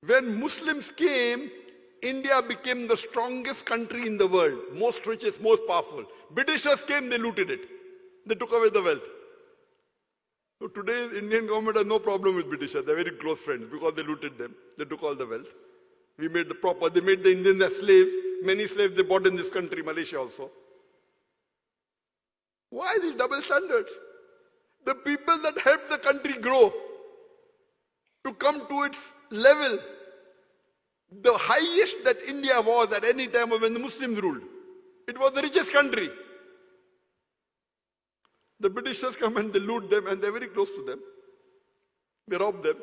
When Muslims came, India became the strongest country in the world, most richest, most powerful. Britishers came, they looted it. They took away the wealth. So today, the Indian government has no problem with Britishers. They're very close friends because they looted them. They took all the wealth. They made the Indians as slaves. Many slaves they bought in this country, Malaysia also. Why these double standards? The people that helped the country grow to come to its level, the highest that India was at any time when the Muslims ruled. It was the richest country. The Britishers come and they loot them and they're very close to them. They rob them.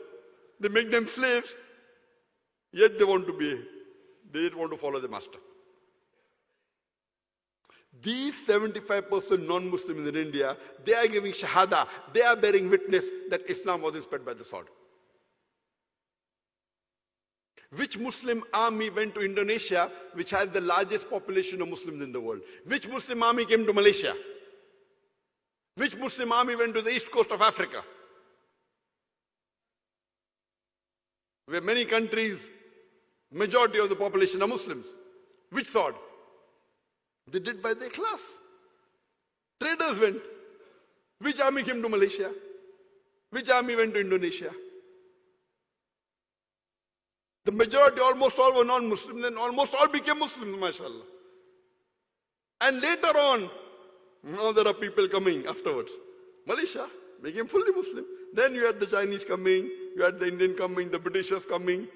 They make them slaves. Yet they want to follow the master. These 75% non-Muslims in India, they are giving shahada. They are bearing witness that Islam was spread by the sword. Which Muslim army went to Indonesia, which has the largest population of Muslims in the world? Which Muslim army came to Malaysia? Which Muslim army went to the east coast of Africa? Where many countries, majority of the population are Muslims. Which sword? They did by their class. Traders went. Which army came to Malaysia? Which army went to Indonesia? The majority, almost all were non-Muslims, then almost all became Muslims, mashallah. And later on, now there are people coming afterwards. Malaysia became fully Muslim. Then you had the Chinese coming, you had the Indian coming, the Britishers coming.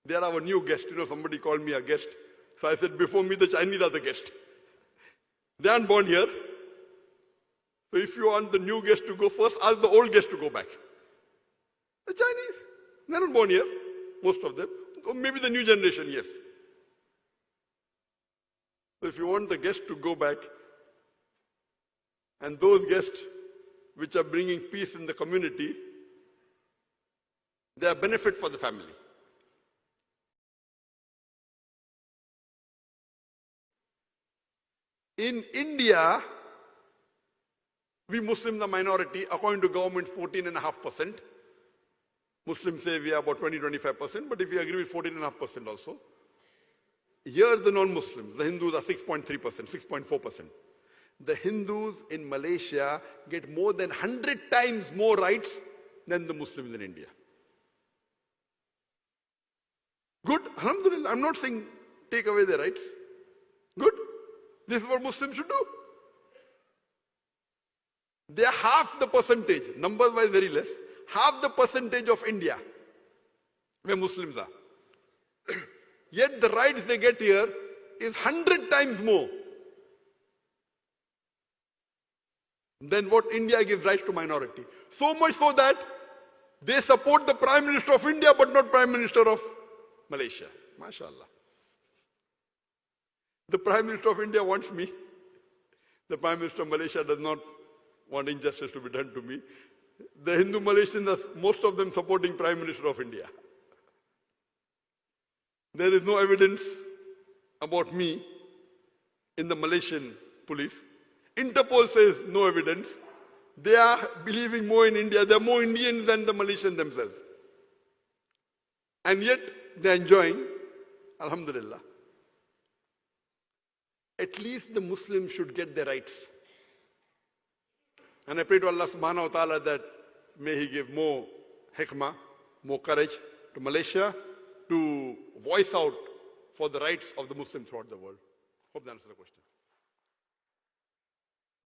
They are our new guest. Somebody called me a guest. So I said, before me, the Chinese are the guest. They aren't born here. So if you want the new guest to go first, ask the old guest to go back. The Chinese, they're not born here, most of them. Or maybe the new generation, yes. So if you want the guest to go back, and those guests which are bringing peace in the community, they are benefit for the family. In India, we Muslims are minority, according to government 14.5%. Muslims say we are about 20-25%, but if you agree with 14.5% also. Here the non-Muslims, the Hindus are 6.3%, 6.4%. The Hindus in Malaysia get more than 100 times more rights than the Muslims in India. Good, alhamdulillah. I'm not saying take away their rights. Good. This is what Muslims should do. They are half the percentage, numbers wise very less, half the percentage of India, where Muslims are. Yet the rights they get here is 100 times more than what India gives rights to minority. So much so that they support the Prime Minister of India but not Prime Minister of Malaysia. MashaAllah. The Prime Minister of India wants me. The Prime Minister of Malaysia does not want injustice to be done to me. The Hindu Malaysians are most of them supporting Prime Minister of India. There is no evidence about me in the Malaysian police. Interpol says no evidence. They are believing more in India. They are more Indians than the Malaysians themselves. And yet they are enjoying, alhamdulillah. At least the Muslims should get their rights. And I pray to Allah subhanahu wa ta'ala that may He give more hikmah, more courage to Malaysia to voice out for the rights of the Muslims throughout the world. Hope that answers the question.